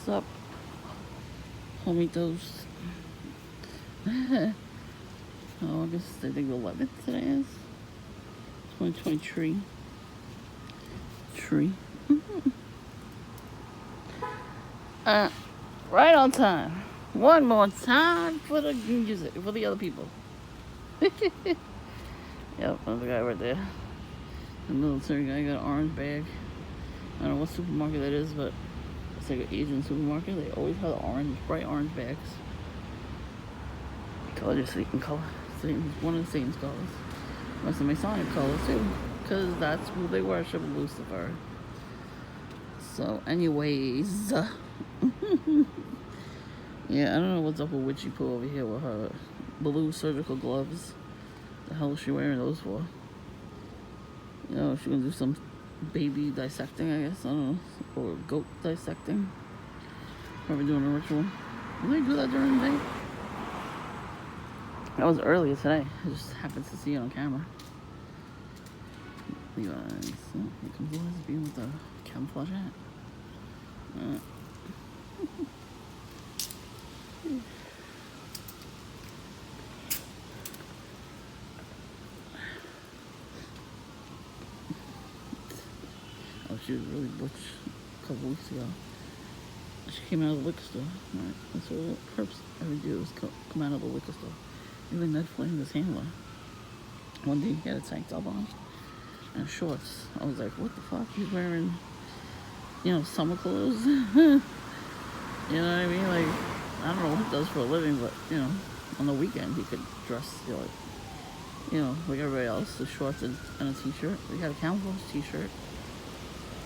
What's up, homitos? August, I think 11th today is. 2023. Tree. Right on time. One more time for the music, for the other people. Yep, another guy right there. The military guy got an orange bag. I don't know what supermarket that is, but it's like an Asian supermarket. They always have the orange, bright orange bags. Color just in color. Same, one of the same colors. Most of Masonic colors too, because that's who they worship, Lucifer. So, anyways, yeah, I don't know what's up with Witchy Poo over here with her blue surgical gloves. The hell is she wearing those for? You know, she gonna do some baby dissecting, I guess. I don't know, or goat dissecting. Probably doing a ritual. Do they do that during the day? That was earlier today. I just happened to see it on camera. Levi's. Oh, here comes the lesbian with the camouflage hat. Oh, she was really butch a couple weeks ago. She came out of the liquor store. Right. That's what Perps ever do, is come out of the liquor store. Even Ned Flame, his handler. One day he had a tank top on and shorts. I was like, what the fuck? He's wearing, summer clothes? You know what I mean? Like, I don't know what he does for a living, but, on the weekend he could dress, like everybody else, the shorts and a t-shirt. We had a camouflage t-shirt,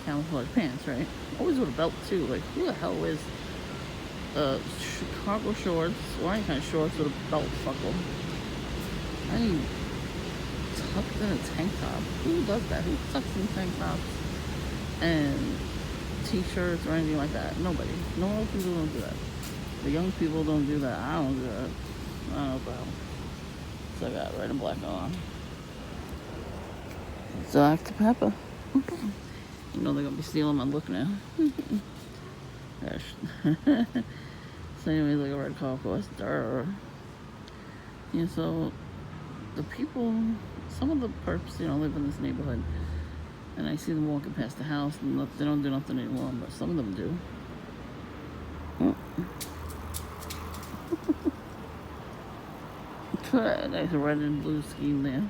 camouflage pants, right? Always with a belt too. Like, who the hell wears cargo shorts or any kind of shorts with a belt buckle? I mean, tucked in a tank top. Who does that? Who tucks in tank tops and t-shirts or anything like that? Nobody. Normal people don't do that. The young people don't do that. I don't do that. I don't know what the hell. So I got red and black on. Dr. Pepper. They're gonna be stealing my look now. Gosh. So anyways, like a red car, of course. Yeah, so the people, some of the perps, live in this neighborhood. And I see them walking past the house, and they don't do nothing anymore, but some of them do. Nice red and blue scheme there.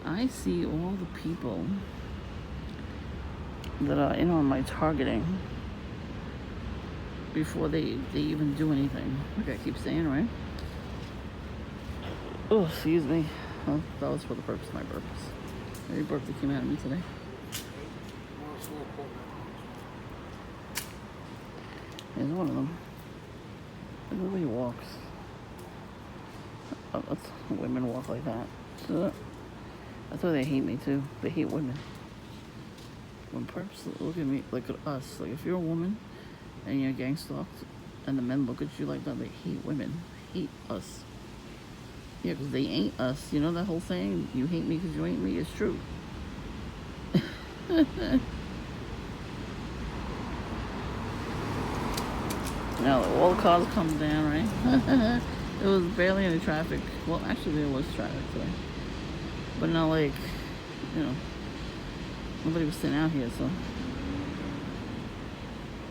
I see all the people that are in on my targeting before they even do anything. Like I keep saying, right? Oh, excuse me. Well, that was for the purpose of my purpose. Every burp that came out of me today. Here's one of them. Look at the way he walks. Oh, women walk like that. So that's why they hate me too. They hate women. When perps look at me, like at us, like if you're a woman and you're gang stalked and the men look at you like that, they hate women. They hate us. Yeah, because they ain't us. You know that whole thing? You hate me because you ain't me? It's true. Now all the cars come down, right? There was barely any traffic. Well, actually there was traffic today. But not like, nobody was sitting out here, so.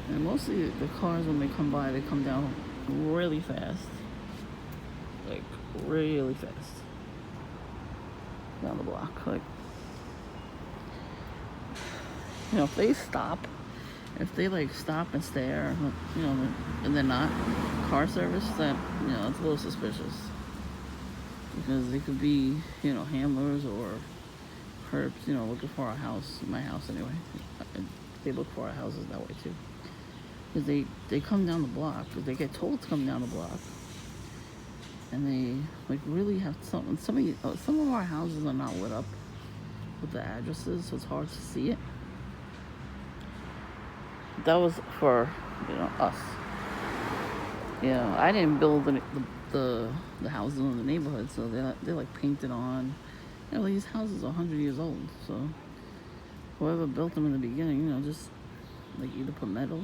And mostly the cars, when they come by, they come down really fast. Like, really fast. Down the block. Like, if they stop, if they like stop and stare, and they're not car service, then, it's a little suspicious. Because they could be, handlers or perps, looking for a house, my house anyway. They look for our houses that way too. Because they come down the block, they get told to come down the block. And they like really have something. Some of our houses are not lit up with the addresses, so it's hard to see it. That was for us. I didn't build the houses in the neighborhood, so they're like painted on. These houses are 100 years old, so whoever built them in the beginning, just like either put metal,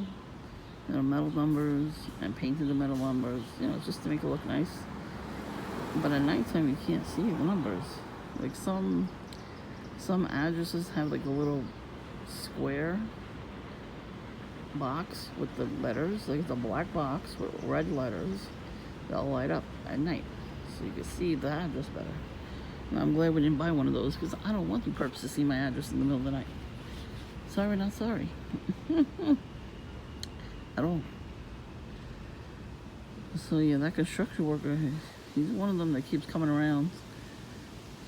metal numbers and painted the metal numbers, just to make it look nice. But at nighttime, you can't see the numbers. Like some addresses have like a little square box with the letters, like it's a black box with red letters that'll light up at night, so you can see the address better. And I'm glad we didn't buy one of those, because I don't want the Perps to see my address in the middle of the night. Sorry, not sorry. At all. So yeah, that construction worker, he's one of them that keeps coming around.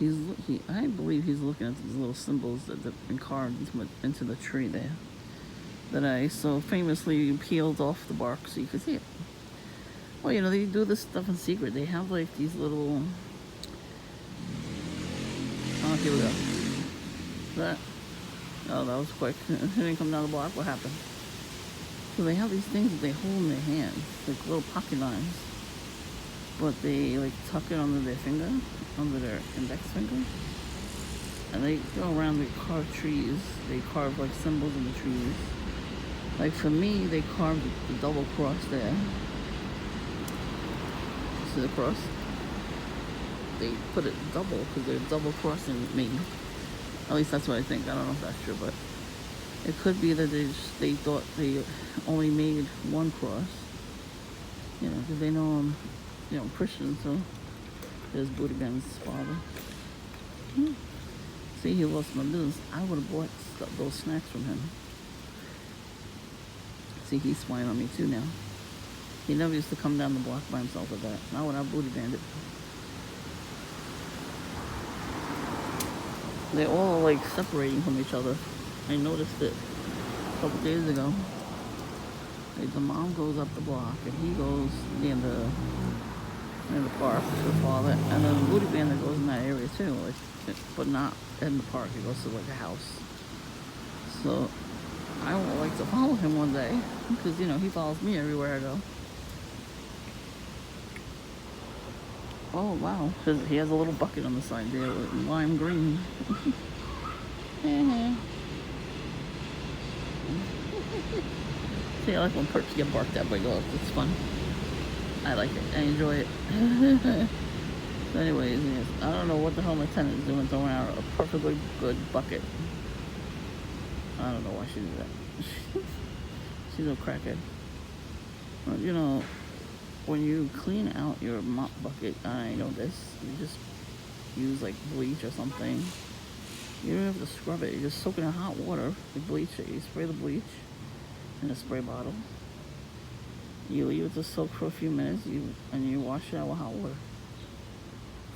I believe he's looking at these little symbols that have been carved into the tree there, that I so famously peeled off the bark so you could see it. Well, they do this stuff in secret. They have like these little... Oh, here we go. That was quick. It didn't come down the block. What happened? So they have these things that they hold in their hands, like little pocket knives, but they like tuck it under their finger, under their index finger, and they go around. They carve trees. They carve like symbols in the trees. Like for me, they carved the double cross there. See the cross? They put it double because they're double crossing me. At least that's what I think. I don't know if that's true, but it could be that they thought they only made one cross. Because they know I'm Christian, so there's Buddha Ben's father. See, he lost my business. I would have bought those snacks from him. See, he's spying on me too now. He never used to come down the block by himself with that. Not when I booty banded. They're all like separating from each other. I noticed it a couple days ago. Like the mom goes up the block and he goes near the park with the father, and then the booty bandit goes in that area too, like, but not in the park. He goes to like a house. So I would like to follow him one day, because he follows me everywhere I go. Oh wow, he has a little bucket on the side there with lime green. See, I like when Perps get barked at by dogs. It's fun. I like it. I enjoy it. So anyways, yes, I don't know what the hell my tenant's doing throwing out a perfectly good bucket. I don't know why she did that. She's a crackhead. Well, when you clean out your mop bucket, I know this, you just use like bleach or something. You don't have to scrub it. You just soak it in hot water. You bleach it. You spray the bleach in a spray bottle. You leave it to soak for a few minutes. And you wash it out with hot water,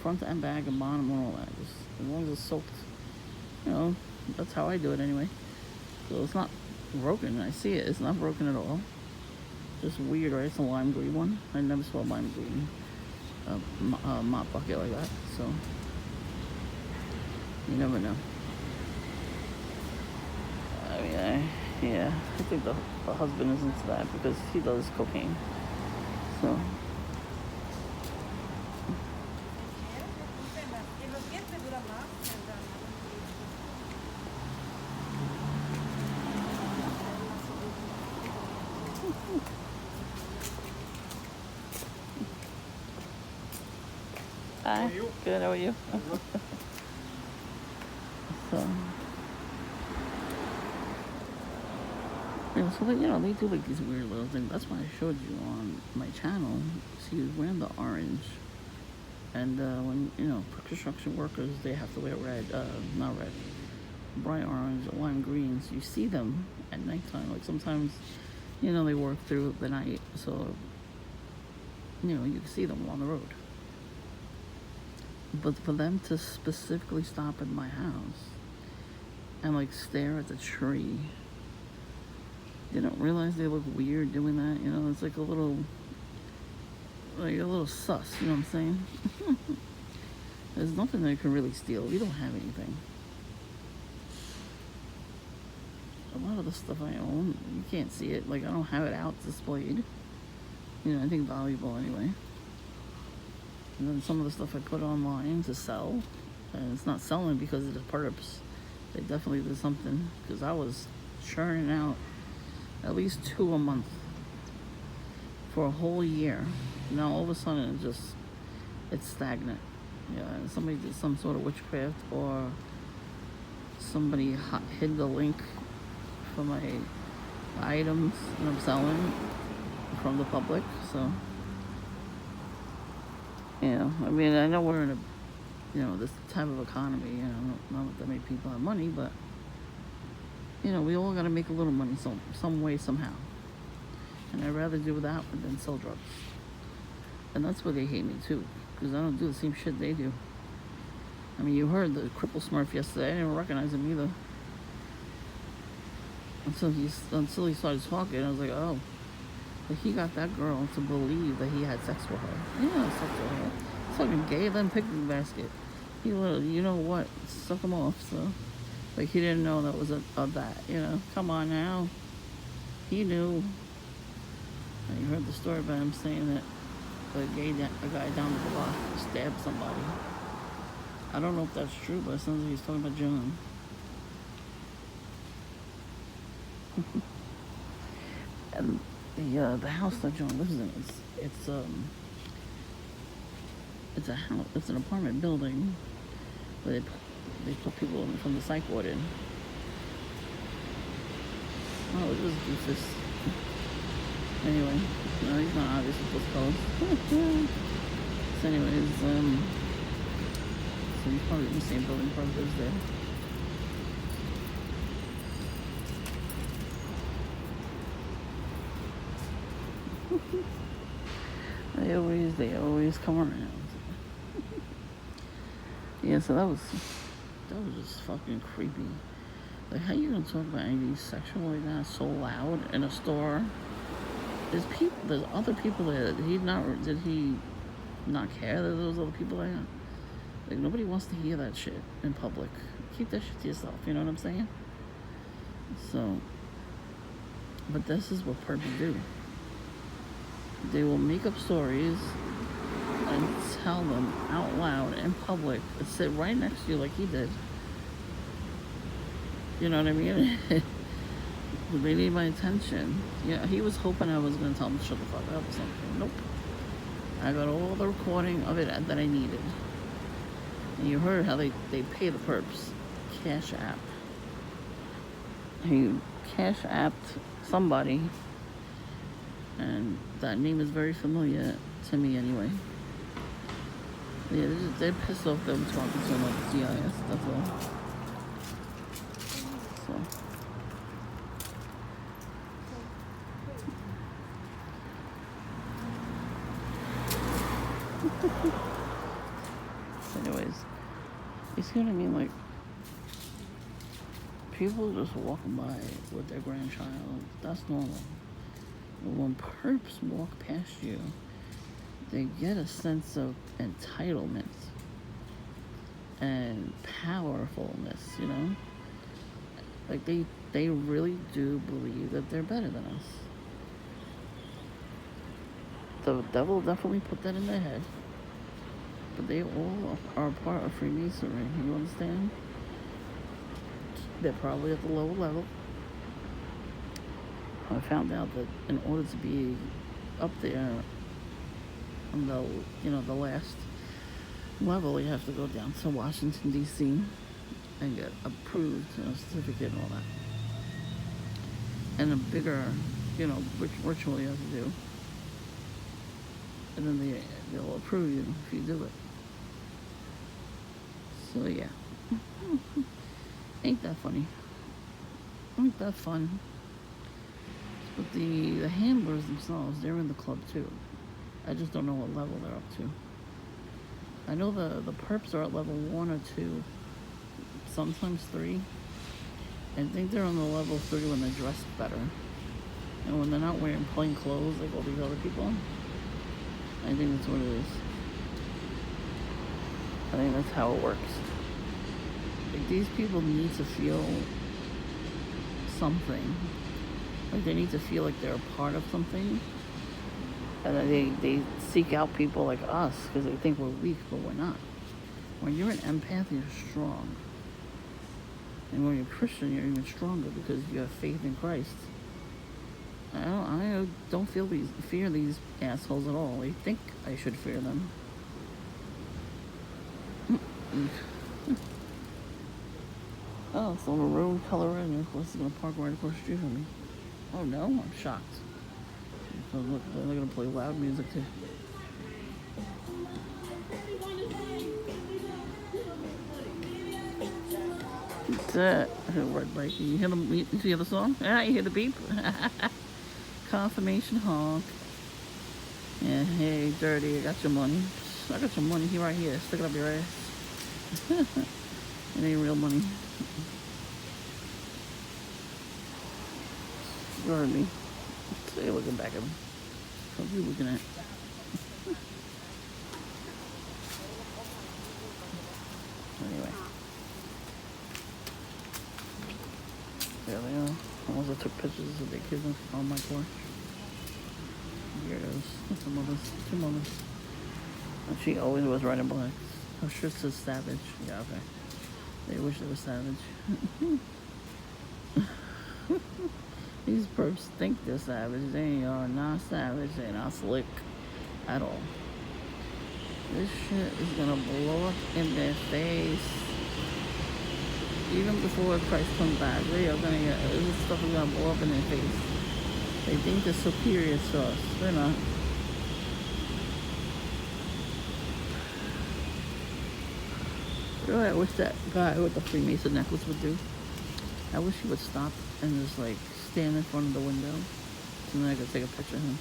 front and back and bottom and all that. Just as long as it's soaked. That's how I do it anyway. So it's not broken. I see it. It's not broken at all. Just weird, right? It's a lime green one. I never saw a lime green mop bucket like that. So you never know. I mean, I think the husband is into that because he does cocaine. So. Hi. Good. How are you? So they do like these weird little things. That's why I showed you on my channel. She was wearing the orange, and when construction workers, they have to wear red, not red, bright orange, lime greens. You see them at nighttime. Like sometimes, they work through the night, so you can see them on the road. But for them to specifically stop at my house and like stare at the tree, they don't realize they look weird doing that. It's like a little sus, you know what I'm saying? There's nothing that you can really steal. We don't have anything. A lot of the stuff I own, you can't see it. Like I don't have it out displayed. I think valuable anyway. And then some of the stuff I put online to sell, and it's not selling because of the Perps. They definitely did something, because I was churning out at least 2 a month for a whole year. Now all of a sudden it's stagnant. Yeah, and somebody did some sort of witchcraft, or somebody hid the link for my items that I'm selling from the public. So yeah, I mean, I know we're in a this type of economy. Not that many people have money, but we all got to make a little money some way somehow. And I'd rather do that than sell drugs. And that's why they hate me too, because I don't do the same shit they do. I mean, you heard the cripple Smurf yesterday. I didn't recognize him either until he started talking. I was like, oh, but he got that girl to believe that he had sex with her. Yeah, sex with her. Fucking gave them picnic basket. He literally, you know what, suck him off. So, like, he didn't know that was that. Come on now. He knew. And you heard the story about him saying that a guy down the block stabbed somebody. I don't know if that's true, but it sounds like he's talking about John. And the house that John lives in, it's a house. It's an apartment building where they put people from the psych ward in. Oh, it was doofus. Anyway, no, he's not obvious with those colors. So anyways, so he's probably in the same building, probably lives there. They always come around. Yeah, so that was just fucking creepy. Like, how you gonna talk about anything sexual like that so loud in a store? There's other people there. Did he not care that there was other people there? Like, nobody wants to hear that shit in public. Keep that shit to yourself, you know what I'm saying? So, but this is what perps do. They will make up stories and tell them out loud in public and sit right next to you like he did. You know what I mean? They need my attention. Yeah, he was hoping I was going to tell him to shut the fuck up or something. Nope. I got all the recording of it that I needed. And you heard how they pay the perps. Cash App. He Cash Apped somebody. And that name is very familiar to me anyway. Yeah, they're pissed off that I'm talking to them about CIS, that's all. So. Anyways, you see what I mean? Like, people just walking by with their grandchild, that's normal. But when perps walk past you, they get a sense of entitlement and powerfulness, Like, they really do believe that they're better than us. The devil definitely put that in their head. But they all are part of Freemasonry, you understand? They're probably at the lower level. I found out that in order to be up there on the last level, you have to go down to Washington, D.C. and get approved, certificate and all that. And a bigger, ritual you have to do. And then they'll approve you if you do it. So yeah. Ain't that funny? Ain't that fun? But the handlers themselves, they're in the club too. I just don't know what level they're up to. I know the perps are at level 1 or 2, sometimes 3. I think they're on the level 3 when they're dressed better. And when they're not wearing plain clothes like all these other people. I think that's what it is. I think that's how it works. Like, these people need to feel something. Like, they need to feel like they're a part of something. And they seek out people like us because they think we're weak, but we're not. When you're an empath, you're strong. And when you're Christian, you're even stronger because you have faith in Christ. I don't fear these assholes at all. They think I should fear them. Oh, it's a maroon color red necklace is gonna park right across the street from me. Oh no, I'm shocked. So look, they're gonna play loud music too. What's that? Red bike. You hear the song? Yeah, you hear the beep? Confirmation honk. Yeah, hey, dirty, I got your money. I got your money here right here. Stick it up your ass. It ain't real money. You heard me. Stay looking back at me. What are you looking at? Anyway. There they are. I took pictures of their kids on my porch. Here it is. That's the mothers. Two mothers. And she always was red and black. Her shirt says savage. Yeah, okay. They wish they were savage. These perps think they're savage. They are not savage. They're not slick at all. This shit is gonna blow up in their face. Even before Christ comes back, this stuff is gonna blow up in their face. They think they're superior to us. They're not. Really, I wish that guy with the Freemason necklace would do. I wish he would stop and just like stand in front of the window so then I could take a picture of him.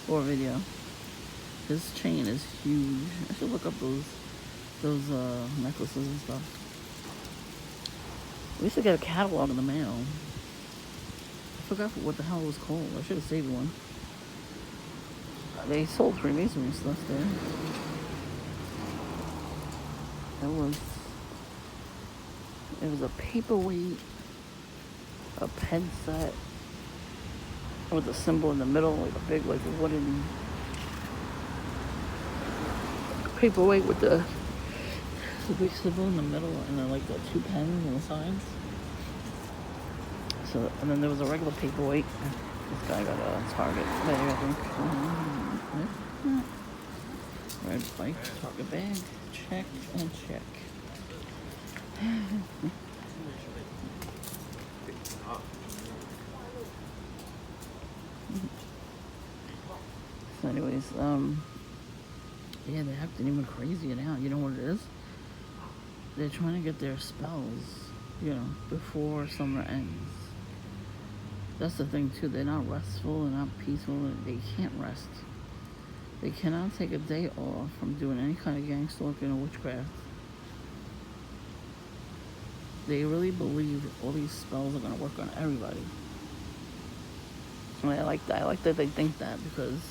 Or a video. His chain is huge. I should look up those necklaces and stuff. We used to get a catalog in the mail. I forgot what the hell it was called. I should have saved one. They sold Freemasonry stuff there. It was a paperweight, a pen set with a symbol in the middle, like a big, like a wooden paperweight with the big symbol in the middle, and then like the two pens on the sides. So, and then there was a regular paperweight. This guy got a Target bag, I think. Red bike, Target bag. Check and check. So anyways, yeah, they're acting even crazier now. You know what it is? They're trying to get their spells, before summer ends. That's the thing too. They're not restful. They're not peaceful. They can't rest. They cannot take a day off from doing any kind of gang stalking or witchcraft. They really believe all these spells are going to work on everybody. And I like that. I like that they think that because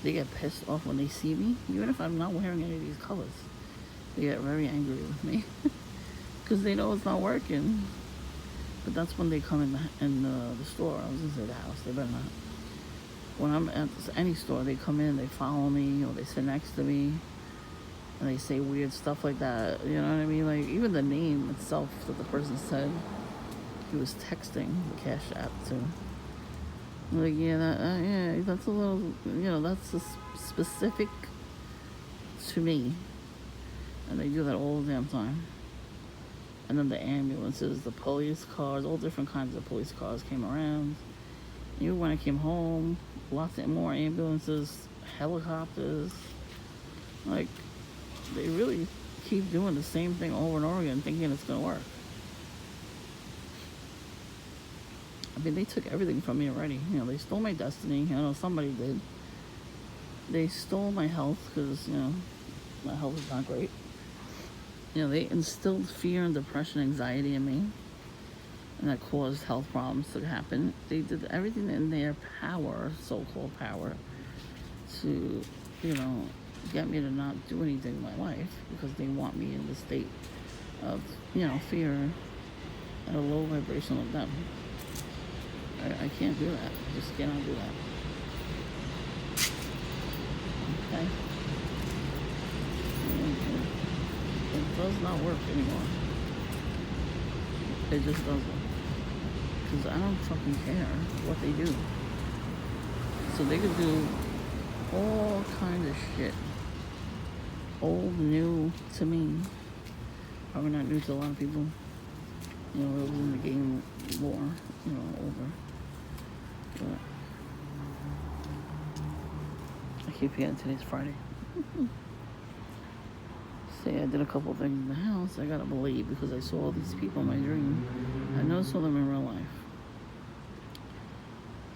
they get pissed off when they see me, even if I'm not wearing any of these colors. They get very angry with me because they know it's not working. But that's when they come in the store. I was going to say the house. They better not. When I'm at any store, they come in, they follow me, or they sit next to me, and they say weird stuff like that. You know what I mean? Like, even the name itself that the person said, he was texting the Cash App to. Like, yeah, that's a little, that's specific to me. And they do that all the damn time. And then the ambulances, the police cars, all different kinds of police cars came around. Even when I came home, lots of more ambulances, helicopters. Like, they really keep doing the same thing over and over again, thinking it's going to work. I mean, they took everything from me already. They stole my destiny. Somebody did. They stole my health because, my health is not great. They instilled fear and depression, anxiety in me. And that caused health problems to happen. They did everything in their power, so-called power, to, get me to not do anything in my life because they want me in the state of, fear and a low vibration of them. I can't do that. I just cannot do that. Okay? It does not work anymore. It just doesn't. Because I don't fucking care what they do. So they could do all kinds of shit. Old, new, to me. Probably not new to a lot of people. You know, it was in the game more, you know, over. But I keep forgetting today's Friday. Say I did a couple things in the house. I gotta believe because I saw all these people in my dream. I never saw them in real life.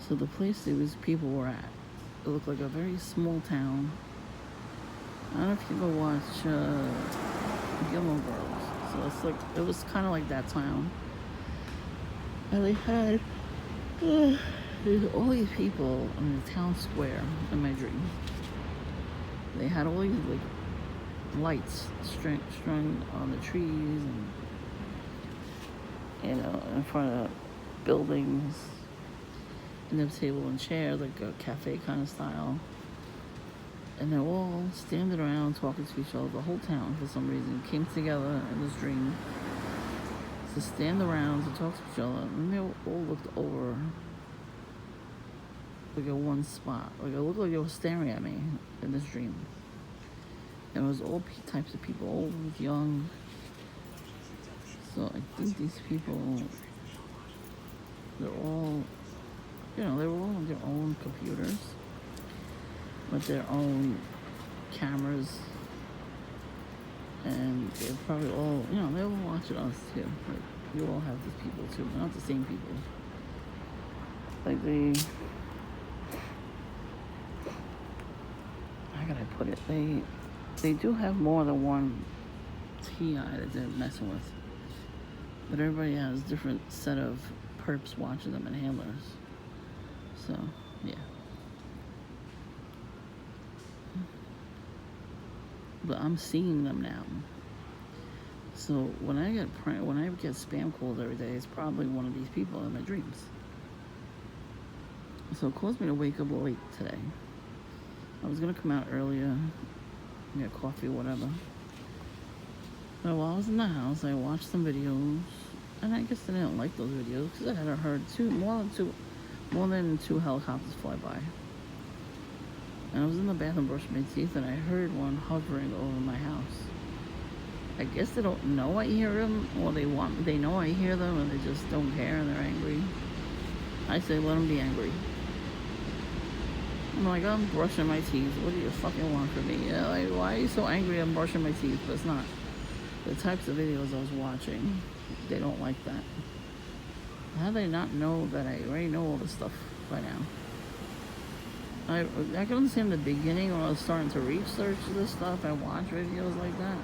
So the place these people were at, it looked like a very small town. I don't know if you ever watch Gilmore Girls. So it's like, it was kind of like that town. And they had all these people in the town square in my dream. They had all these like lights strung on the trees and, you know, in front of buildings. And there was table and chairs, like a cafe kind of style. And they're all standing around talking to each other. The whole town, for some reason, came together in this dream to stand around to talk to each other. And they all looked over like at one spot. Like it looked like they were staring at me in this dream. And it was all types of people, old, young. So I think these people, they're all, you know, they were all on their own computers with their own cameras, and they're probably all, you know, they all watching us too. Like, you all have these people too, but not the same people. Like how can I put it? They do have more than one TI that they're messing with, but everybody has a different set of perps watching them and handlers. So yeah. But I'm seeing them now. So when I get spam calls every day, it's probably one of these people in my dreams. So it caused me to wake up late today. I was gonna come out earlier, get coffee, whatever. But while I was in the house, I watched some videos, and I guess I didn't like those videos because I had heard more than two helicopters fly by. And I was in the bathroom brushing my teeth, and I heard one hovering over my house. I guess they don't know I hear them, or they know I hear them, and they just don't care, and they're angry. I say, let them be angry. I'm like, I'm brushing my teeth. What do you fucking want from me? Yeah, like, why are you so angry I'm brushing my teeth? But it's not. The types of videos I was watching, they don't like that. How do they not know that I already know all this stuff by now? I can understand the beginning when I was starting to research this stuff and watch videos like that,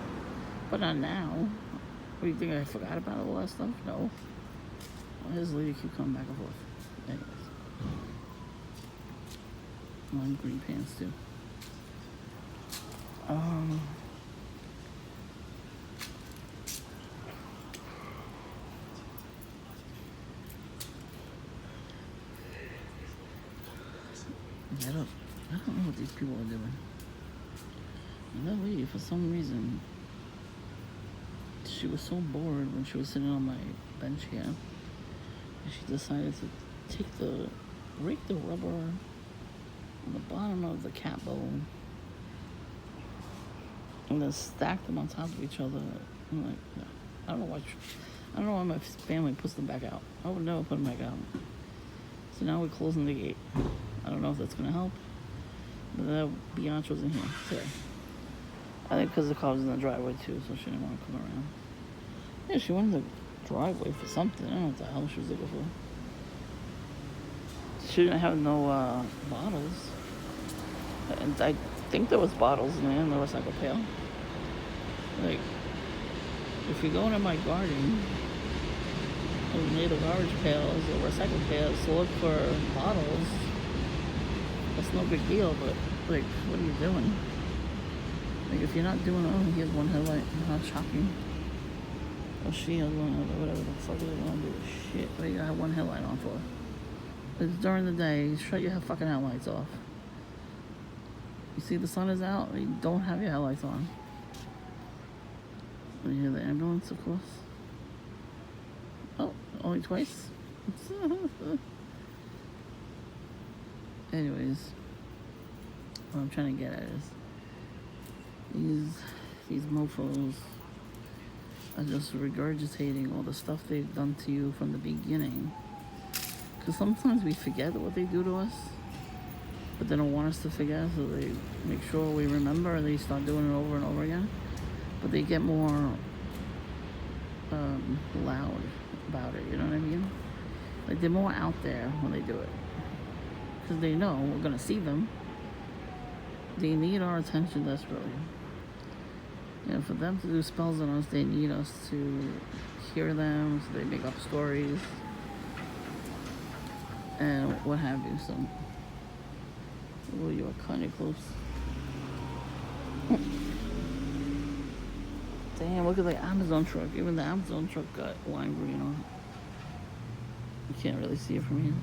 but not now. What do you think, I forgot about all that stuff? No. Why does lady keep coming back and forth? Anyways. I'm green pants too. I don't know what these people are doing. And that lady, for some reason, she was so bored when she was sitting on my bench here, and she decided to rake the rubber on the bottom of the cat bowl and then stack them on top of each other. I'm like, no. I don't know why my family puts them back out. I would never put them back out. So now we're closing the gate. I don't know if that's gonna help. But Bianca was in here today. I think because the car was in the driveway too, so she didn't want to come around. Yeah, she went in the driveway for something. I don't know what the hell she was looking for. She didn't have no bottles. And I think there was bottles in the recycle pail. Like, if you go into my garden, near the garbage pails or recycle pails to look for bottles, that's no big deal, but, like, what are you doing? Like, if you're not doing, oh, he has one headlight, not shocking. Or she has one headlight, whatever the fuck they want to do. Shit, what do you have one headlight on for? It's during the day, shut your fucking headlights off. You see the sun is out, you don't have your headlights on. You hear the ambulance, of course. Oh, Only twice? Anyways, what I'm trying to get at is these mofos are just regurgitating all the stuff they've done to you from the beginning. Because sometimes we forget what they do to us, but they don't want us to forget, so they make sure we remember, and they start doing it over and over again. But they get more loud about it, you know what I mean? Like, they're more out there when they do it. Because they know we're going to see them. They need our attention desperately. You know, for them to do spells on us, they need us to hear them, so they make up stories and what have you. So, oh, you are kind of close. Damn, look at the Amazon truck. Even the Amazon truck got lime green on it. You can't really see it from here.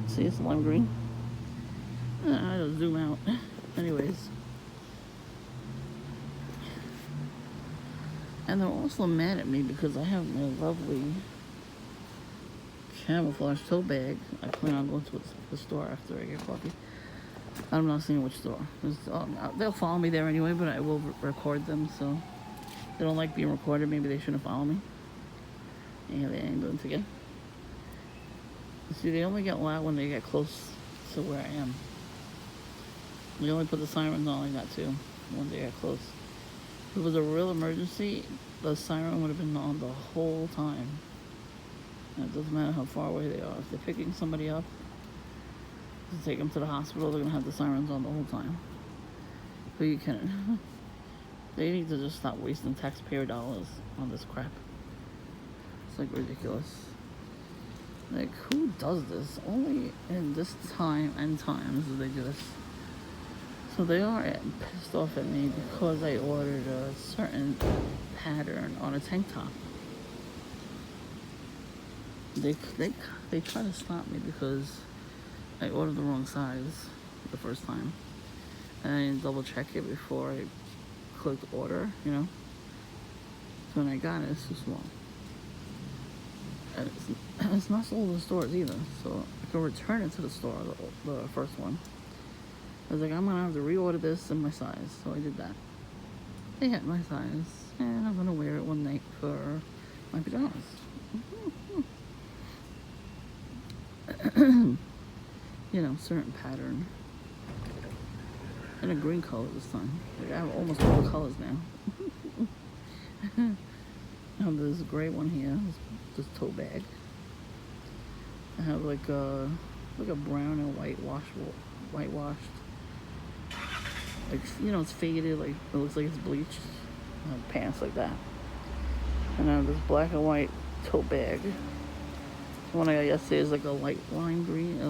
See, it's lime green. I just zoom out. Anyways. And they're also mad at me because I have my lovely camouflage tote bag. I plan on going to the store after I get coffee. I'm not seeing which store. They'll follow me there anyway, but I will record them, so they don't like being recorded. Maybe they shouldn't follow me. Yeah, they ain't doing it again. See, they only get loud when they get close to where I am. They only put the sirens on like that too, when they get close. If it was a real emergency, the siren would have been on the whole time. And it doesn't matter how far away they are. If they're picking somebody up to take them to the hospital, they're going to have the sirens on the whole time. But you can't. They need to just stop wasting taxpayer dollars on this crap. It's like ridiculous. Like, who does this? Only in this time and times do they do this. So they are pissed off at me because I ordered a certain pattern on a tank top. They try to stop me because I ordered the wrong size the first time. And I didn't double check it before I clicked order, you know. So when I got it, it's too small. And it's not sold in stores either, so I can return it to the store, the first one. I was like, I'm gonna have to reorder this in my size, so I did that. They had my size, and I'm gonna wear it one night for my pajamas. You know, certain pattern. In a green color this time. Like, I have almost all the colors now. I have this gray one here, this tote bag. I have like a brown and whitewashed. Like, you know, it's faded, like it looks like it's bleached. I have pants like that. And I have this black and white tote bag. The one I got yesterday is like a light lime green,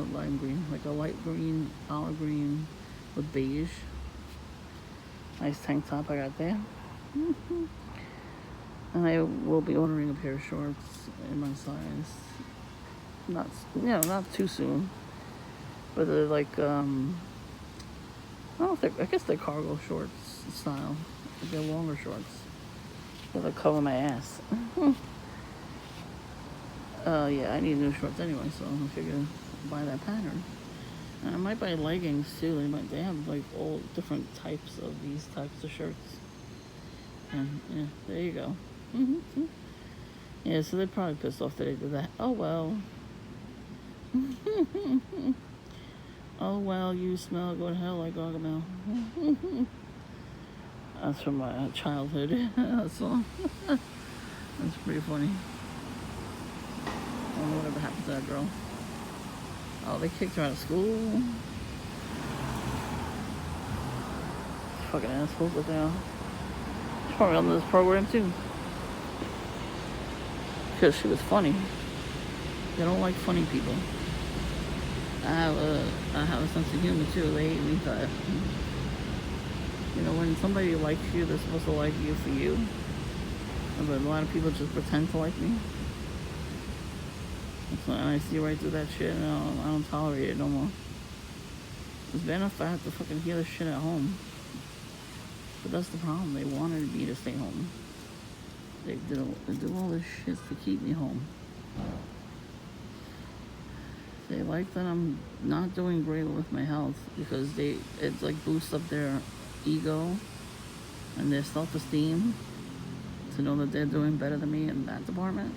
like a light green, olive green with beige. Nice tank top I got there. And I will be ordering a pair of shorts in my size. Not too soon. But they're like, I don't know if I guess they're cargo shorts style. They're longer shorts. They'll cover my ass. Yeah, I need new shorts anyway, so I figure buy that pattern. And I might buy leggings too. They have like all different types of these types of shirts. And yeah, there you go. Yeah, so they're probably pissed off that I did that. Oh well. Oh well, you smell, go to hell like Gargamel. That's from my childhood. That's all. That's pretty funny. I don't know whatever happened to that girl. Oh, they kicked her out of school. Fucking assholes that they are. She's probably on this program too. Because she was funny. They don't like funny people. I have a sense of humor too. They hate me for that. You know, when somebody likes you, they're supposed to like you for you. But a lot of people just pretend to like me. So I see right through that shit, and I don't tolerate it no more. It's bad enough I have to fucking hear this shit at home. But that's the problem. They wanted me to stay home. They do all this shit to keep me home. They like that I'm not doing great with my health because it's like boosts up their ego and their self-esteem to know that they're doing better than me in that department.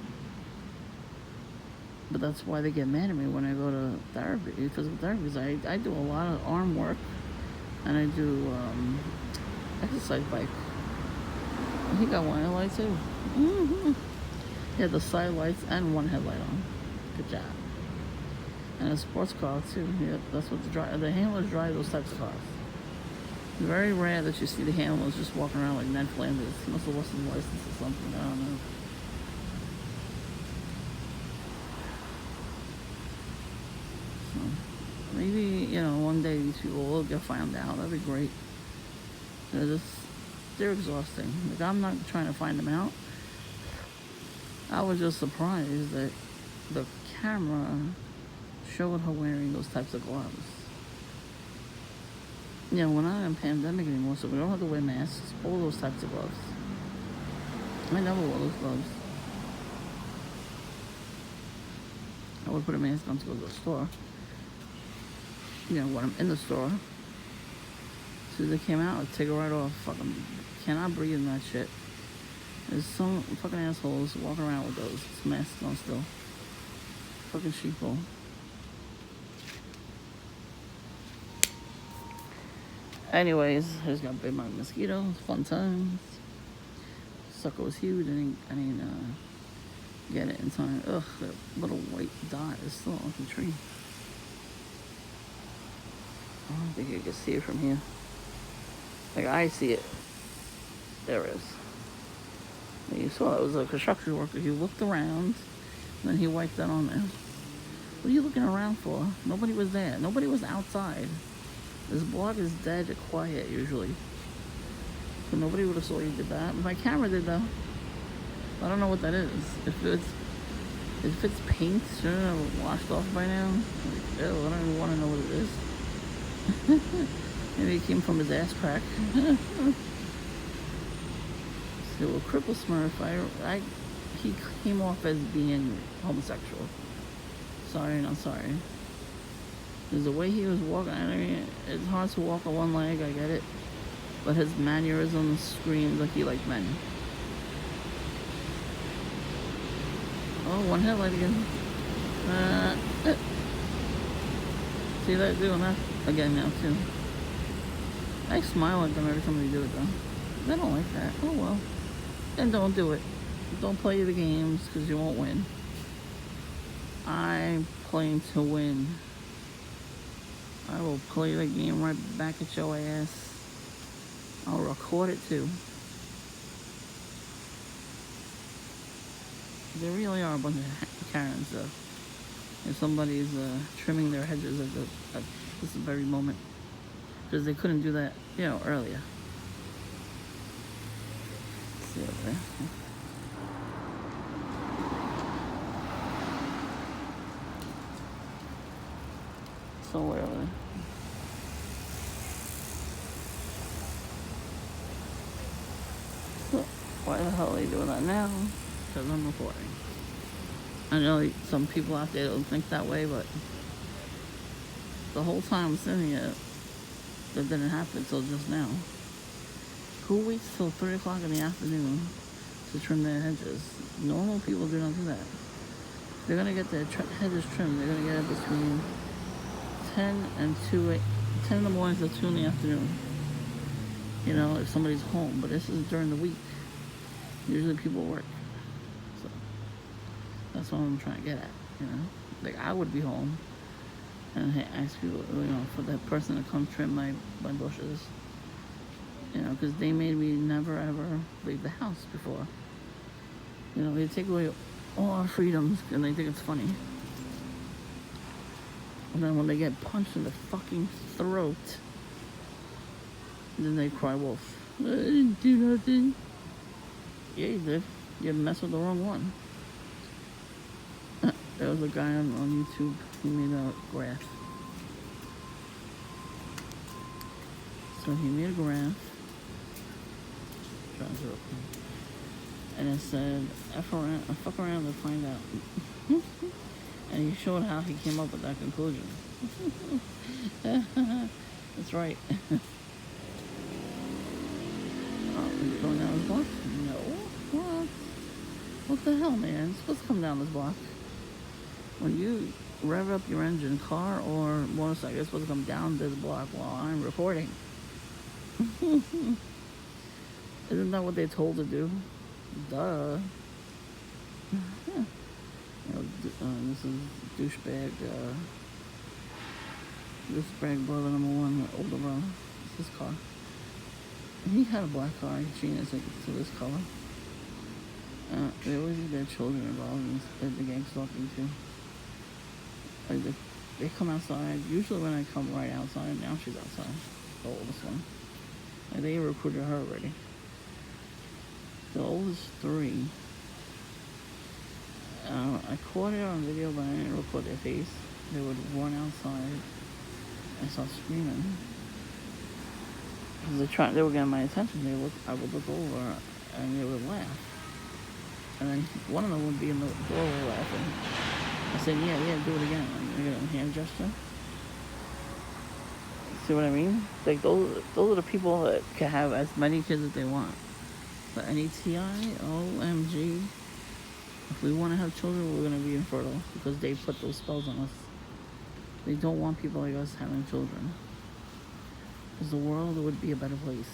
But that's why they get mad at me when I go to therapy, because of therapies. I do a lot of arm work and I do exercise bike. He got one headlight too. Mm-hmm. He had the side lights and one headlight on. Good job. And a sports car too. Yeah, that's what the handlers drive those types of cars. It's very rare that you see the handlers just walking around like Ned Flanders. He must have lost his license or something. I don't know. So maybe, one day these people will get found out. That'd be great. They're exhausting. Like, I'm not trying to find them out. I was just surprised that the camera showed her wearing those types of gloves. We're not in a pandemic anymore, so we don't have to wear masks. All those types of gloves. I never wore those gloves. I would put a mask on to go to the store. When I'm in the store. As soon as they came out, I'd take it right off. Fucking cannot breathe in that shit. There's some fucking assholes walking around with those masks on still. Fucking sheeple. Anyways, I just got bit by mosquitoes. Fun times. Sucker was huge. I didn't get it in time. Ugh, that little white dot is still on the tree. I don't think you can see it from here. Like, I see it. There it is. And you saw it was a construction worker. He looked around, and then he wiped that on there. What are you looking around for? Nobody was there. Nobody was outside. This block is dead quiet usually. So nobody would have saw you did that. My camera did though. I don't know what that is. If it's paint, shouldn't it have washed off by now? Like, ew, I don't even want to know what it is. Maybe it came from his ass crack. So a cripple Smurf, he came off as being homosexual. Sorry, not sorry. There's the way he was walking. I mean, it's hard to walk on one leg, I get it. But his mannerisms screamed like he liked men. Oh, one headlight again. See that doing that again now too. I smile at them every time they do it though. They don't like that. Oh well. Then don't do it. Don't play the games because you won't win. I'm playing to win. I will play the game right back at your ass. I'll record it too. There really are a bunch of Karens though. If somebody's trimming their hedges at this very moment. Because they couldn't do that, earlier. Let's see over there. Somewhere over there. So, why the hell are you doing that now? Because I'm recording. I know some people out there don't think that way, but the whole time I'm sitting here, that didn't happen until just now. Who waits till 3 o'clock in the afternoon to trim their hedges? Normal people do not do that. They're going to get their hedges trimmed. They're going to get it between 10 and 10 in the morning to 2 in the afternoon. If somebody's home. But this is during the week. Usually people work. So that's what I'm trying to get at, Like, I would be home and ask people, for that person to come trim my bushes. Because they made me never ever leave the house before. They take away all our freedoms and they think it's funny. And then when they get punched in the fucking throat, then they cry wolf. I didn't do nothing. Yeah, you did. You messed with the wrong one. There was a guy on YouTube. He made a graph. So he made a graph. and it said, fuck around and find out. And he showed how he came up with that conclusion. That's right. Is it going down this block? No. What? What the hell, man? It's supposed to come down this block. When you rev up your engine, car or motorcycle, it's supposed to come down this block while I'm recording. Isn't that what they're told to do? Duh. This is douchebag brother number one, older brother. It's his car. He had a black car. He changed it to this color. They always get their children involved in the gang stalking too. Like they come outside. Usually when I come right outside, now she's outside. The oldest one. Like they recruited her already. The oldest three. I caught it on video, but I didn't record their face. They would run outside and start screaming. Because they were getting my attention. I would look over and they would laugh. And then one of them would be in the doorway laughing. I said, yeah, do it again. And I get a hand gesture. See what I mean? Like those are the people that can have as many kids as they want. But NETI, OMG. If we want to have children, we're going to be infertile because they put those spells on us. They don't want people like us having children. Because the world would be a better place.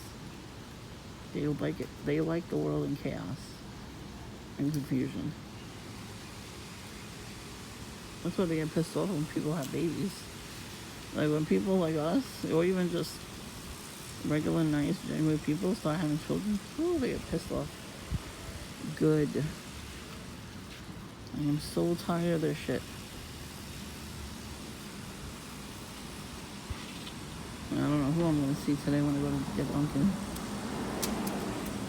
They would like it. They like the world in chaos and confusion. That's why they get pissed off when people have babies. Like when people like us, or even just regular, nice, genuine people start having children, oh, they get pissed off. Good. I am so tired of their shit. I don't know who I'm going to see today when I go to get Dunkin'.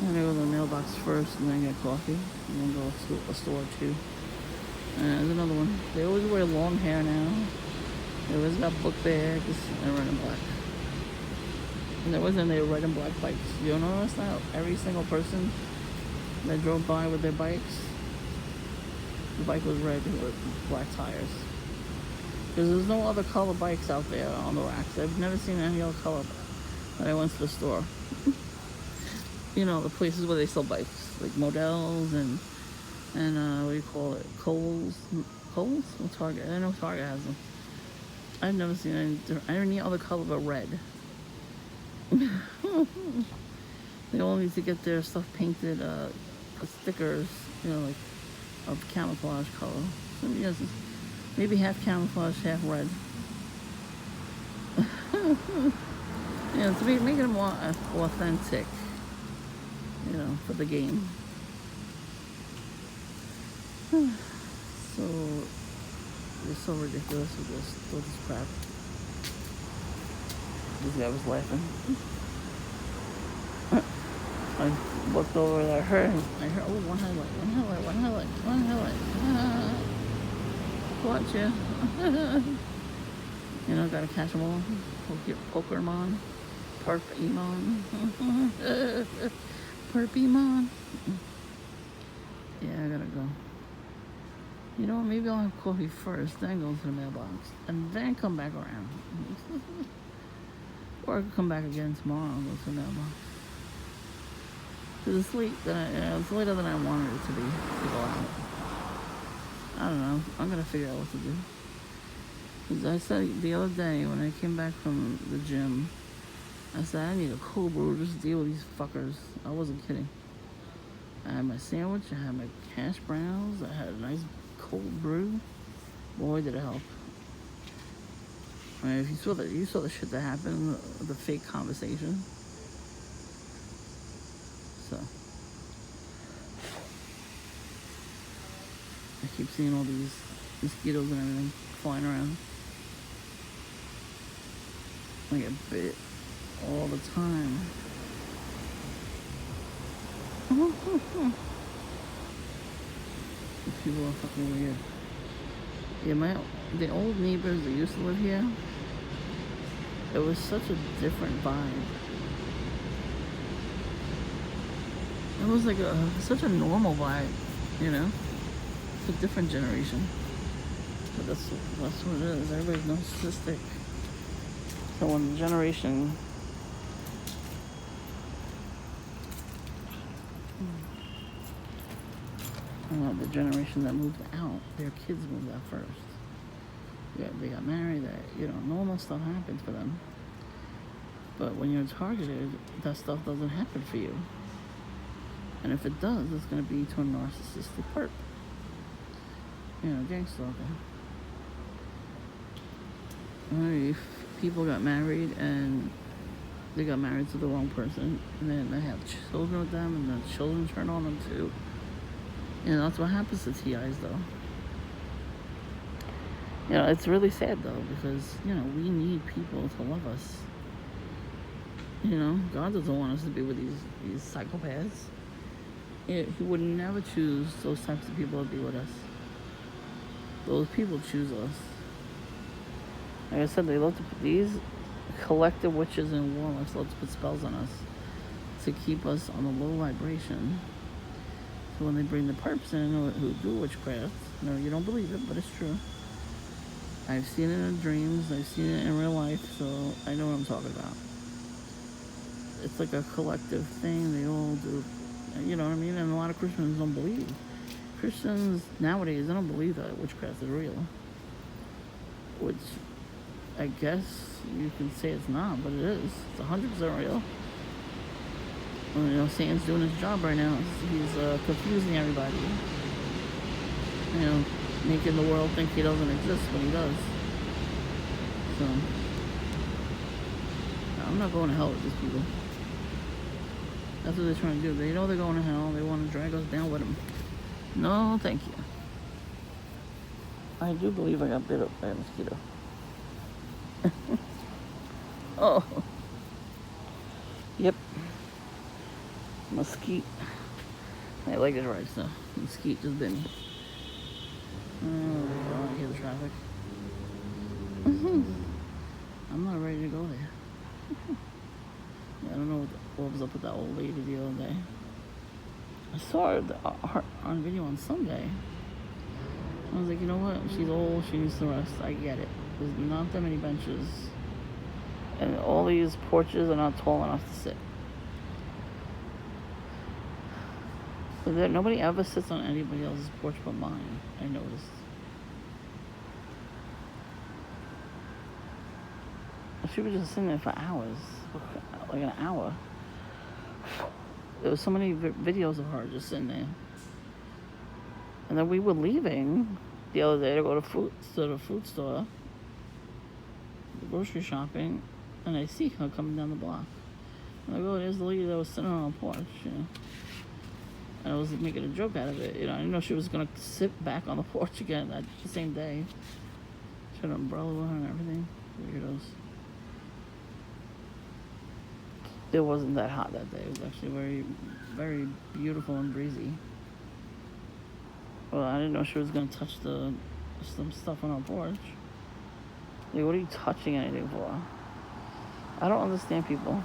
I'm going to go to the mailbox first and then get coffee. And then go to a store too. And there's another one. They always wear long hair now. They always got book bags and red and black. And there wasn't they red and black bikes. You notice that? Every single person that drove by with their bikes, the bike was red with black tires. Because there's no other color bikes out there on the racks. I've never seen any other color when I went to the store. You know, the places where they sell bikes, like Models and what do you call it? Kohl's? Or Target? I know Target has them. I've never seen any other color but red. They all need to get their stuff painted, stickers, you know, like of camouflage color. So yes, maybe half camouflage, half red. You know, to make it more authentic, you know, for the game. So it's so ridiculous with this crap. This guy was laughing. I looked over and I heard, oh, one highlight. Watch ya. You know, gotta catch them all. Pokemon. Perpemon. Perpemon. Yeah, I gotta go. You know what, maybe I'll have coffee first, then go to the mailbox, and then come back around. Or I could come back again tomorrow and go to the mailbox. Because it's late, it's later than I wanted it to be, to go out. I don't know, I'm gonna figure out what to do. Because I said the other day when I came back from the gym, I said I need a cold brew just to deal with these fuckers. I wasn't kidding. I had my sandwich, I had my hash browns, I had a nice cold brew. Boy, did it help. I mean, if you saw the shit that happened, the fake conversation. So I keep seeing all these mosquitoes and everything flying around. I get bit all the time. These people are fucking weird. Yeah, the old neighbors that used to live here, it was such a different vibe. It was like such a normal vibe, you know? It's a different generation. But that's what it is. Everybody's narcissistic. So when the generation, the generation that moved out, their kids moved out first. Yeah, they got married. Normal stuff happens for them. But when you're targeted, that stuff doesn't happen for you. And if it does, it's going to be to a narcissistic perp. Gang stalking. If people got married and they got married to the wrong person, and then they have children with them, and the children turn on them too. That's what happens to TIs, though. It's really sad, though, because, we need people to love us. God doesn't want us to be with these psychopaths. He would never choose those types of people to be with us. Those people choose us. Like I said, these collective witches and warlocks love to put spells on us to keep us on a low vibration. So when they bring the perps in who do witchcraft, you don't believe it, but it's true. I've seen it in dreams, I've seen it in real life, so I know what I'm talking about. It's like a collective thing, they all do, you know what I mean? And a lot of Christians don't believe. Christians nowadays, they don't believe that witchcraft is real. Which, I guess you can say it's not, but it is. It's 100% real. Satan's doing his job right now. He's confusing everybody. Making the world think he doesn't exist, but he does. So, I'm not going to hell with these people. That's what they're trying to do. They know they're going to hell. They want to drag us down with them. No, thank you. I do believe I got bit up by a mosquito. Oh. Yep. Mesquite. I like his rides though. Mesquite just bit me. Oh, I hear the traffic. I'm not ready to go there. I don't know what was up with that old lady the other day. I saw her on video on Sunday. I was like, you know what? She's old. She needs to rest. I get it. There's not that many benches. And all these porches are not tall enough to sit. But nobody ever sits on anybody else's porch but mine, I noticed. She was just sitting there for hours. Like an hour. There was so many videos of her just sitting there. And then we were leaving the other day to go to the food store, grocery shopping, and I see her coming down the block. And I go, there's the lady that was sitting on a porch, And I was making a joke out of it. I didn't know she was going to sit back on the porch again that same day. She had an umbrella with her and everything. Weirdos. It wasn't that hot that day. It was actually very, very beautiful and breezy. Well, I didn't know she was going to touch some stuff on our porch. Like, what are you touching anything for? I don't understand people.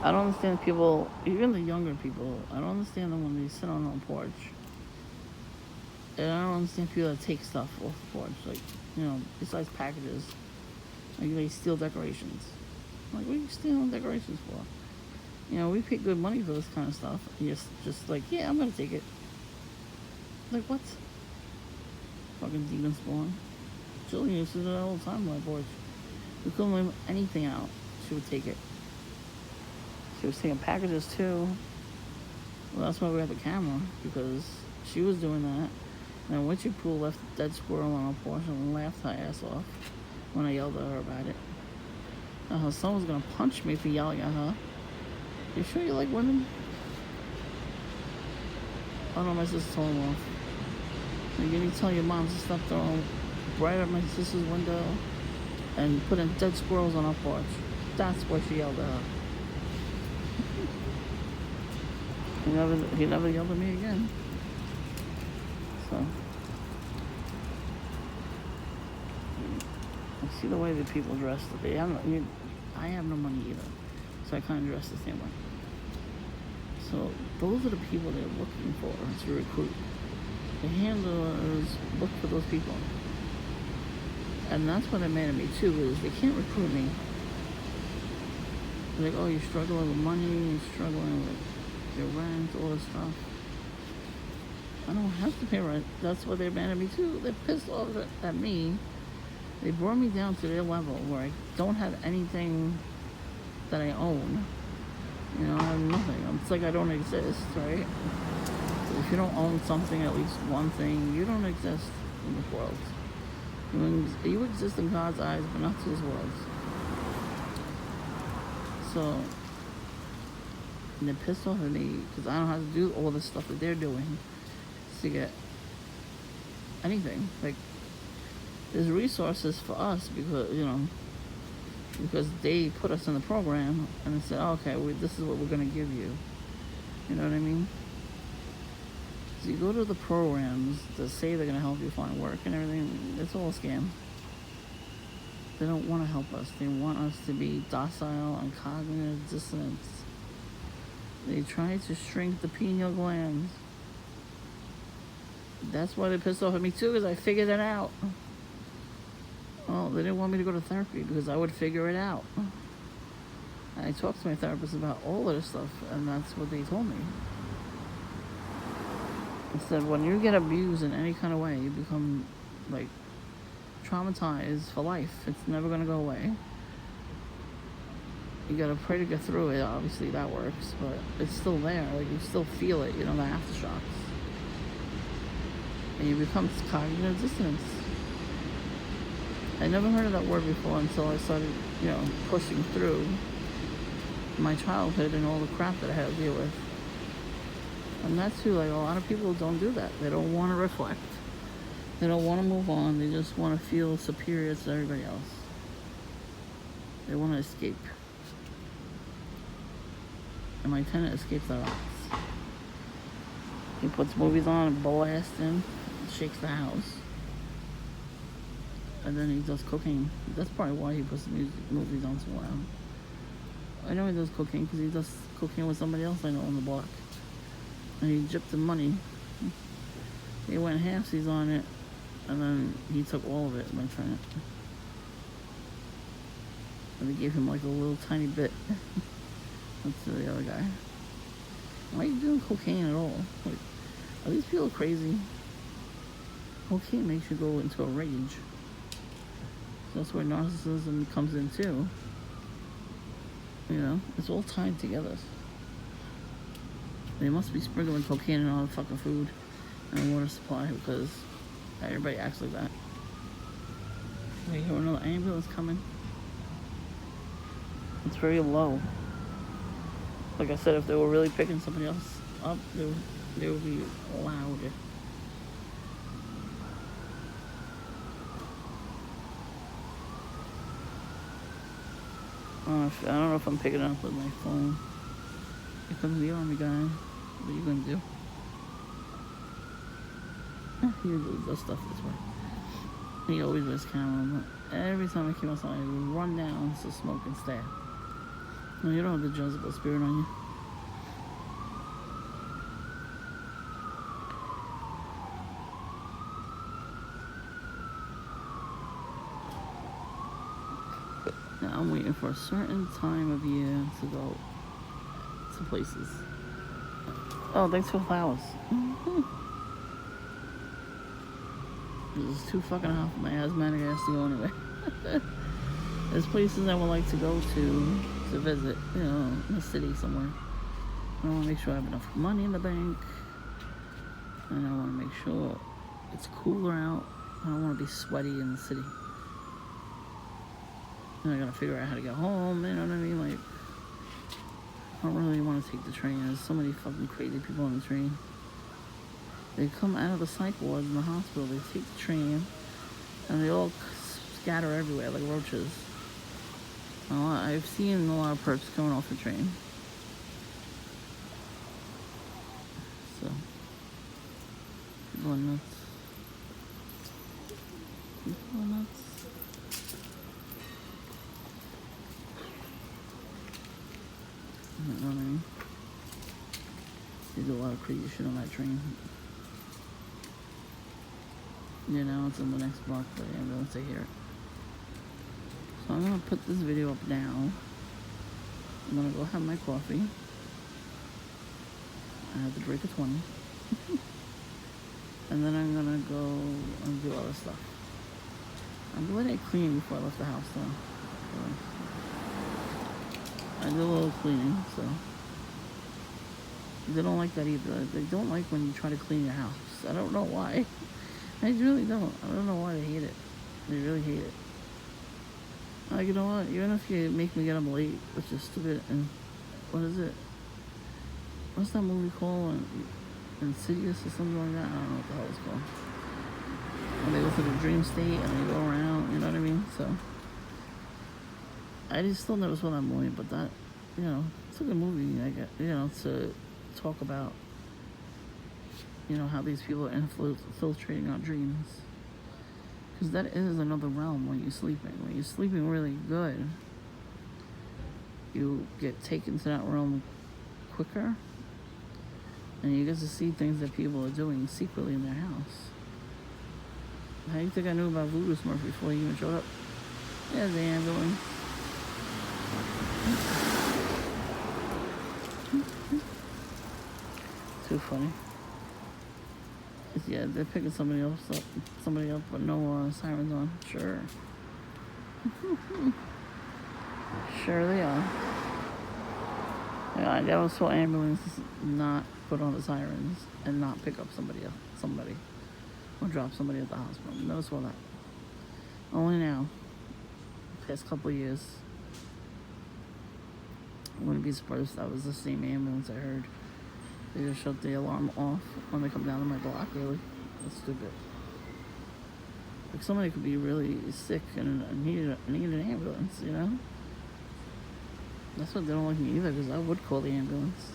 I don't understand people, even the younger people. I don't understand them when they sit on a porch. And I don't understand people that take stuff off the porch. Like, besides packages. Like, they steal decorations. Like, what are you stealing decorations for? We pay good money for this kind of stuff. Just like, yeah, I'm going to take it. Like, what? Fucking demon spawn. Jillian used to do that all the time on my porch. We couldn't leave anything out. She would take it. She was taking packages too. Well, that's why we have a camera, because she was doing that. And then Witchy Pool left a dead squirrel on our porch and laughed her ass off when I yelled at her about it. Now her son was gonna punch me for yelling at her. You sure you like women? Oh no, my sister told him off. Like, you need to tell your mom to stop throwing right at my sister's window and putting dead squirrels on our porch. That's why she yelled at her. He never yelled at me again. So I see the way that people dress today. I have no money either, so I kind of dress the same way. So those are the people they're looking for to recruit. The handlers look for those people. And that's what they're mad at me too, is they can't recruit me. They're like, oh, you're struggling with money, you're struggling with your rent, all this stuff. I don't have to pay rent. That's what they're mad at me too. They're pissed off at me. They brought me down to their level where I don't have anything that I own. You know, I have nothing. It's like I don't exist, right? So if you don't own something, at least one thing, you don't exist in this world. You exist in God's eyes, but not to His world. So they're pissed off at me because I don't have to do all the stuff that they're doing to get anything. Like, there's resources for us because, you know, because they put us in the program and they said, oh, okay, this is what we're going to give you. You know what I mean? So you go to the programs that say they're going to help you find work and everything. It's all a scam. They don't want to help us. They want us to be docile and cognitive dissonance. They try to shrink the pineal glands. That's why they pissed off at me too, because I figured it out. Well, they didn't want me to go to therapy because I would figure it out. I talked to my therapist about all of this stuff, and that's what they told me. They said, when you get abused in any kind of way, you become, like, traumatized for life. It's never going to go away. You got to pray to get through it. Obviously, that works, but it's still there. Like, you still feel it, you know, the aftershocks. And you become cognitive dissonance. I never heard of that word before until I started, you know, pushing through my childhood and all the crap that I had to deal with. And that's too, like, a lot of people don't do that. They don't want to reflect. They don't want to move on. They just want to feel superior to everybody else. They want to escape. And my tenant escapes that box. He puts movies on and blasting, shakes the house. And then he does cocaine. That's probably why he puts movies on so loud. I know he does cocaine because he does cocaine with somebody else I know on the block. And he gypped the money. He went halfsies on it, and then he took all of it, my tenant. And they gave him like a little tiny bit. That's the other guy. Why are you doing cocaine at all? Like, are these people crazy? Cocaine makes you go into a rage. That's where narcissism comes in too. You know, it's all tied together. They must be sprinkling cocaine in all the fucking food and water supply because everybody acts like that. I hear another ambulance coming. It's very low. Like I said, if they were really picking somebody else up, they would be louder. I don't know if I'm picking it up with my phone. Here comes the army guy. What are you gonna do? He does stuff this way. He always wears camera, but every time I came outside, he would run down to smoke and stare. No, you don't have the Jezebel spirit on you. Now I'm waiting for a certain time of year to go to places. Oh, thanks for flowers. This is too fucking hot for my asthmatic ass to go anyway. There's places I would like to go to visit, you know, in the city somewhere. I want to make sure I have enough money in the bank. And I want to make sure it's cooler out. I don't want to be sweaty in the city. And I gotta figure out how to get home, you know what I mean? Like, I don't really want to take the train. There's so many fucking crazy people on the train. They come out of the psych wards in the hospital, they take the train, and they all scatter everywhere like roaches. I've seen a lot of perps coming off the train. So, people are nuts. People are nuts. Running. do a lot of crazy shit on that train. You know, it's in the next block, but the ambulance, I hear it. So I'm gonna put this video up now. I'm gonna go have my coffee. I have to break a 20. And then I'm gonna go and do other stuff. I'm glad I cleaned before I left the house though. So I did a little cleaning, so. They don't like that either. They don't like when you try to clean your house. I don't know why. I really don't. I don't know why they hate it. They really hate it. Like, you know what? Even if you make me get up late, which is stupid, and what is it? What's that movie called? Insidious or something like that? I don't know what the hell it's called. When they go through the dream state and they go around, you know what I mean? So, I just still never saw that movie, but that, you know, it's a good movie, I guess, you know, to talk about, you know, how these people are infiltrating our dreams. Because that is another realm when you're sleeping. When you're sleeping really good, you get taken to that realm quicker. And you get to see things that people are doing secretly in their house. How do you think I knew about Voodoo Smurf before he even showed up? Yeah, the ambulance. Too funny. Yeah, they're picking somebody up, but no sirens on. Sure. Sure they are. Yeah, I never saw ambulances not put on the sirens and not pick up somebody, or drop somebody at the hospital. Never saw that. Only now, past couple of years. I wouldn't be surprised if that was the same ambulance I heard. They just shut the alarm off when they come down to my block, really. That's stupid. Like, somebody could be really sick and need an ambulance, you know? That's what they don't like me either, because I would call the ambulance.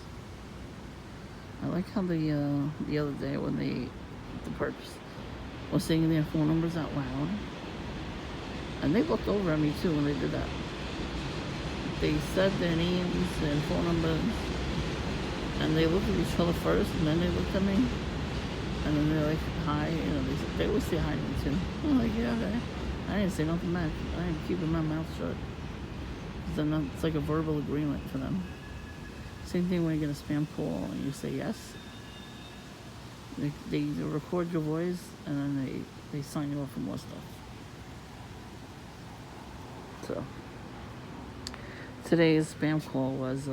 I like how the other day when the Perps were saying their phone numbers out loud. And they looked over at me, too, when they did that. They said their names and phone numbers. And they looked at each other first, and then they looked at me. And then they're like, hi. You know, they always say hi to me, too. I'm like, yeah, okay. I didn't say nothing back. I didn't keep my mouth shut. Then it's like a verbal agreement for them. Same thing when you get a spam call and you say yes. They record your voice, and then they sign you up for more stuff. So, today's spam call was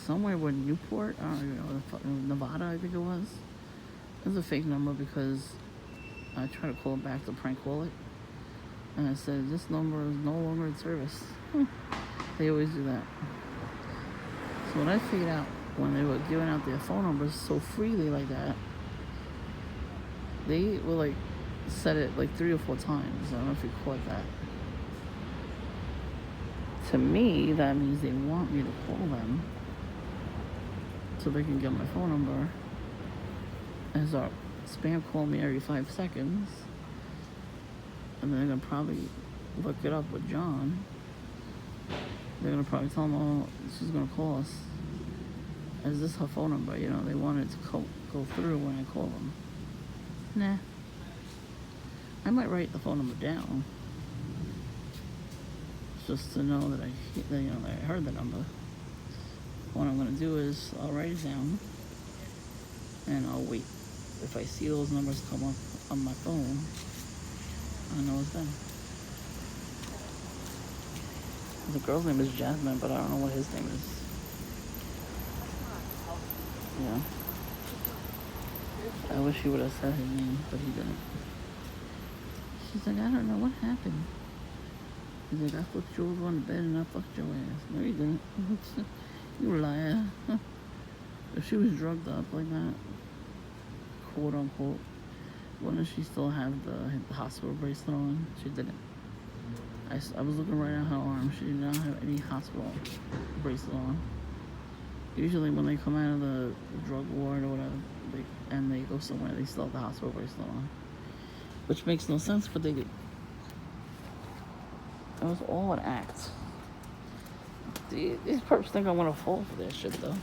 somewhere with Newport, I don't even know, Nevada, I think it was. It was a fake number because I tried to call it back to prank call it. And I said, this number is no longer in service. They always do that. So when I figured out when they were giving out their phone numbers so freely like that, they will like said it like 3 or 4 times. I don't know if you caught that. To me, that means they want me to call them so they can get my phone number. And so spam call me every 5 seconds. And then they're going to probably look it up with John. They're going to probably tell him, oh, she's going to call us. Is this her phone number? You know, they want it to go through when I call them. Nah. I might write the phone number down. Just to know that that I heard the number. What I'm going to do is I'll write it down. And I'll wait. If I see those numbers come up on my phone, I know it's them. The girl's name is Jasmine, but I don't know what his name is. Yeah. I wish he would have said his name, but he didn't. She's like, I don't know what happened. He's like, I fucked you over on the bed and I fucked your ass. No, you didn't. You liar. If she was drugged up like that, quote unquote, wouldn't she still have the hospital bracelet on? She didn't. I was looking right at her arm. She did not have any hospital bracelet on. Usually when they come out of the drug ward or whatever, and they go somewhere, they still have the hospital bracelet on. Which makes no sense, but they did. It was all an act. These perps think I'm gonna fall for their shit, though.